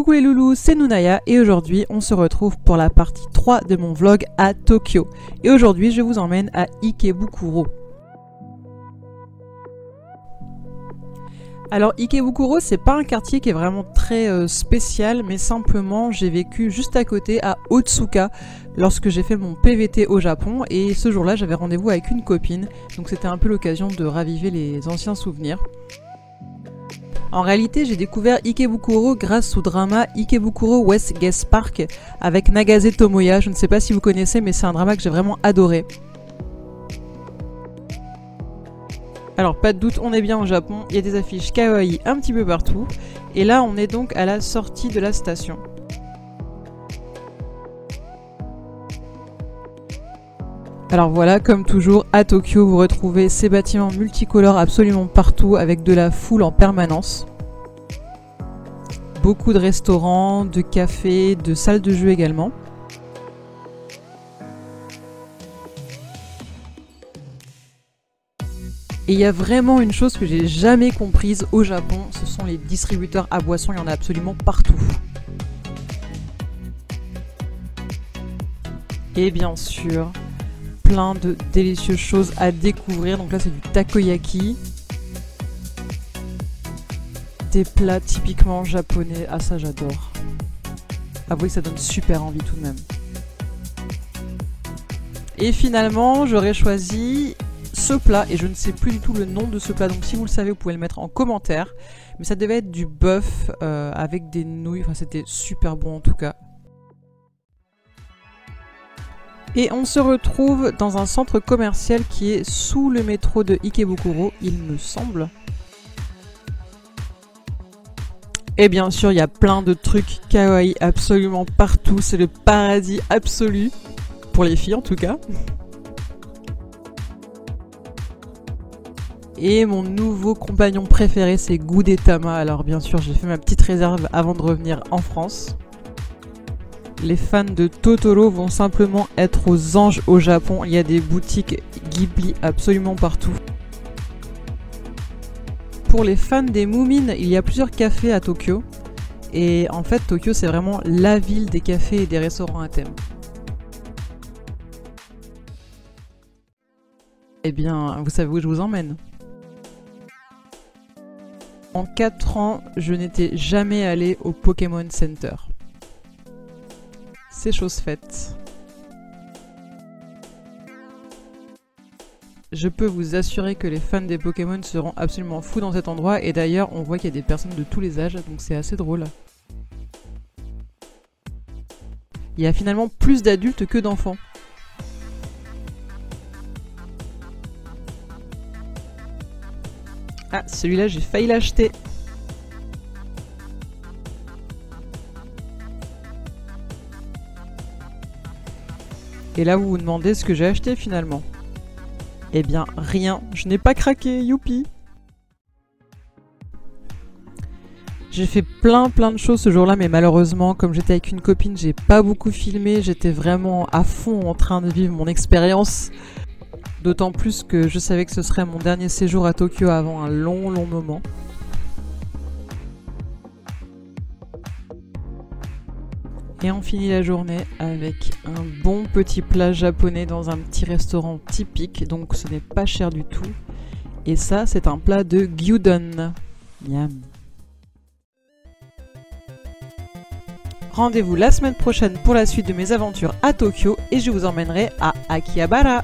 Coucou les loulous, c'est Nounaya et aujourd'hui on se retrouve pour la partie 3 de mon vlog à Tokyo. Et aujourd'hui je vous emmène à Ikebukuro. Alors Ikebukuro, c'est pas un quartier qui est vraiment très spécial, mais simplement j'ai vécu juste à côté à Otsuka lorsque j'ai fait mon PVT au Japon, et ce jour-là j'avais rendez-vous avec une copine, donc c'était un peu l'occasion de raviver les anciens souvenirs. En réalité, j'ai découvert Ikebukuro grâce au drama Ikebukuro West Guest Park avec Nagase Tomoya. Je ne sais pas si vous connaissez, mais c'est un drama que j'ai vraiment adoré. Alors, pas de doute, on est bien au Japon. Il y a des affiches kawaii un petit peu partout. Et là, on est donc à la sortie de la station. Alors voilà, comme toujours, à Tokyo, vous retrouvez ces bâtiments multicolores absolument partout avec de la foule en permanence. Beaucoup de restaurants, de cafés, de salles de jeux également. Et il y a vraiment une chose que j'ai jamais comprise au Japon, ce sont les distributeurs à boissons, il y en a absolument partout. Et bien sûr, plein de délicieuses choses à découvrir. Donc là c'est du takoyaki, des plats typiquement japonais. Ah, ça j'adore. Avouez que ça donne super envie tout de même. Et finalement j'aurais choisi ce plat et je ne sais plus du tout le nom de ce plat, donc si vous le savez vous pouvez le mettre en commentaire. Mais ça devait être du bœuf avec des nouilles, enfin c'était super bon en tout cas. Et on se retrouve dans un centre commercial qui est sous le métro de Ikebukuro, il me semble. Et bien sûr, il y a plein de trucs kawaii absolument partout. C'est le paradis absolu. Pour les filles en tout cas. Et mon nouveau compagnon préféré, c'est Gudetama. Alors bien sûr, j'ai fait ma petite réserve avant de revenir en France. Les fans de Totoro vont simplement être aux anges au Japon. Il y a des boutiques Ghibli absolument partout. Pour les fans des Moomin, il y a plusieurs cafés à Tokyo. Et en fait, Tokyo, c'est vraiment la ville des cafés et des restaurants à thème. Eh bien, vous savez où je vous emmène? En 4 ans, je n'étais jamais allée au Pokémon Center. C'est chose faite. Je peux vous assurer que les fans des Pokémon seront absolument fous dans cet endroit, et d'ailleurs on voit qu'il y a des personnes de tous les âges, donc c'est assez drôle. Il y a finalement plus d'adultes que d'enfants. Ah, celui-là j'ai failli l'acheter. Et là vous vous demandez ce que j'ai acheté finalement. Eh bien rien, je n'ai pas craqué, youpi. J'ai fait plein de choses ce jour-là, mais malheureusement comme j'étais avec une copine, j'ai pas beaucoup filmé, j'étais vraiment à fond en train de vivre mon expérience. D'autant plus que je savais que ce serait mon dernier séjour à Tokyo avant un long moment. Et on finit la journée avec un bon petit plat japonais dans un petit restaurant typique, donc ce n'est pas cher du tout. Et ça, c'est un plat de gyudon. Miam. Rendez-vous la semaine prochaine pour la suite de mes aventures à Tokyo et je vous emmènerai à Akihabara.